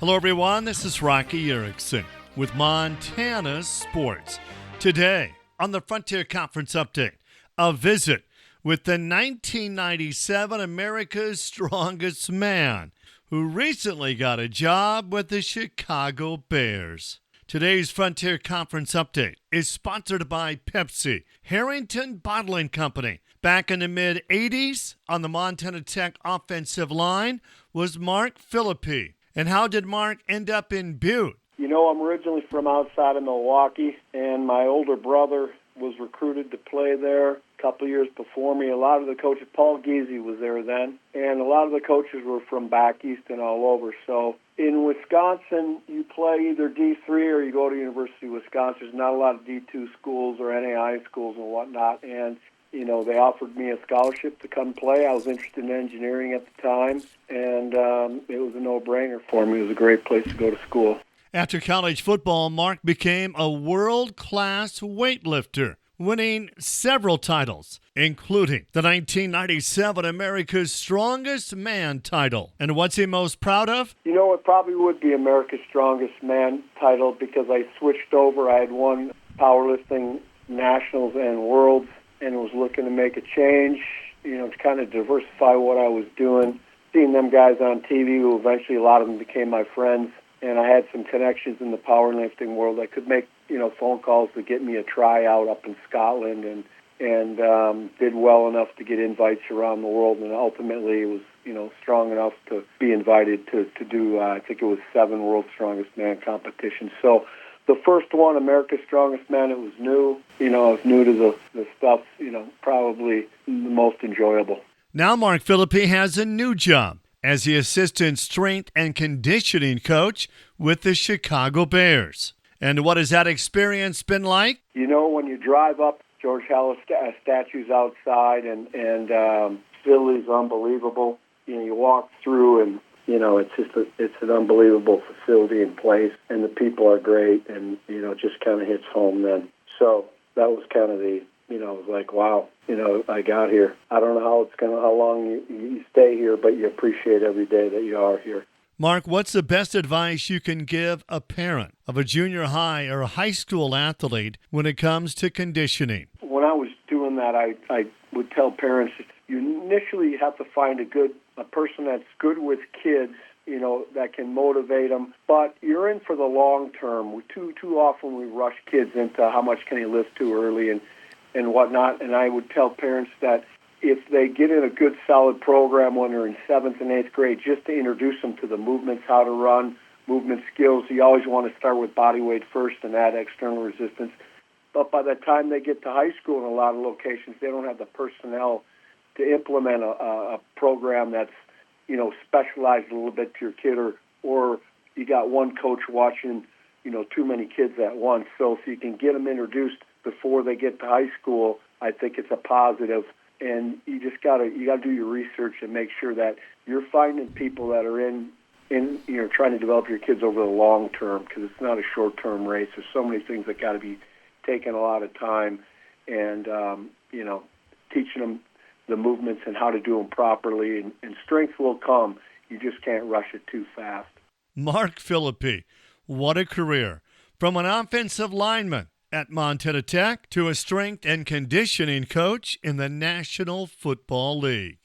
Hello, everyone. This is Rocky Erickson with Montana Sports. Today, on the Frontier Conference Update, a visit with the 1997 America's Strongest Man, who recently got a job with the Chicago Bears. Today's Frontier Conference Update is sponsored by Pepsi, Harrington Bottling Company. Back in the mid-'80s, on the Montana Tech offensive line was Mark Phillippi. And how did Mark end up in Butte? You know, I'm originally from outside of Milwaukee, and my older brother was recruited to play there a couple of years before me. A lot of the coaches, Paul Giese was there then, and a lot of the coaches were from back east and all over. So in Wisconsin, you play either D3 or you go to University of Wisconsin. There's not a lot of D2 schools or NAI schools and whatnot, and you know, they offered me a scholarship to come play. I was interested in engineering at the time, and it was a no-brainer for me. It was a great place to go to school. After college football, Mark became a world-class weightlifter, winning several titles, including the 1997 America's Strongest Man title. And what's he most proud of? You know, it probably would be America's Strongest Man title because I switched over. I had won powerlifting nationals and worlds, and was looking to make a change, you know, to kind of diversify what I was doing. Seeing them guys on TV, who eventually a lot of them became my friends, and I had some connections in the powerlifting world. I could make, you know, phone calls to get me a tryout up in Scotland, and did well enough to get invites around the world, and ultimately it was, you know, strong enough to be invited to do, I think it was 7 World's Strongest Man competitions. So the first one, America's Strongest Man, it was new. You know, I was new to the stuff, you know, probably the most enjoyable. Now Mark Phillippi has a new job as the assistant strength and conditioning coach with the Chicago Bears. And what has that experience been like? You know, when you drive up George Halas statues outside and Philly's unbelievable. You know, you walk through and, you know, it's an unbelievable facility and place, and the people are great, and, you know, it just kind of hits home then. So that was kind of the, you know, it was like, wow, you know, I got here. I don't know how long you stay here, but you appreciate every day that you are here. Mark, what's the best advice you can give a parent of a junior high or a high school athlete when it comes to conditioning? When I was doing that, I would tell parents, you initially have to find a person that's good with kids, you know, that can motivate them. But you're in for the long term. Too often we rush kids into how much can he lift too early and whatnot. And I would tell parents that if they get in a good, solid program when they're in 7th and 8th grade, just to introduce them to the movements, how to run, movement skills. You always want to start with body weight first and add external resistance. But by the time they get to high school in a lot of locations, they don't have the personnel to implement a program that's, you know, specialized a little bit to your kid, or you got one coach watching, you know, too many kids at once. So if you can get them introduced before they get to high school, I think it's a positive. And you just gotta do your research and make sure that you're finding people that are in you know, trying to develop your kids over the long term, because it's not a short-term race. There's so many things that got to be taken a lot of time, and you know, teaching them the movements and how to do them properly, and strength will come. You just can't rush it too fast. Mark Phillippi, what a career. From an offensive lineman at Montana Tech to a strength and conditioning coach in the National Football League.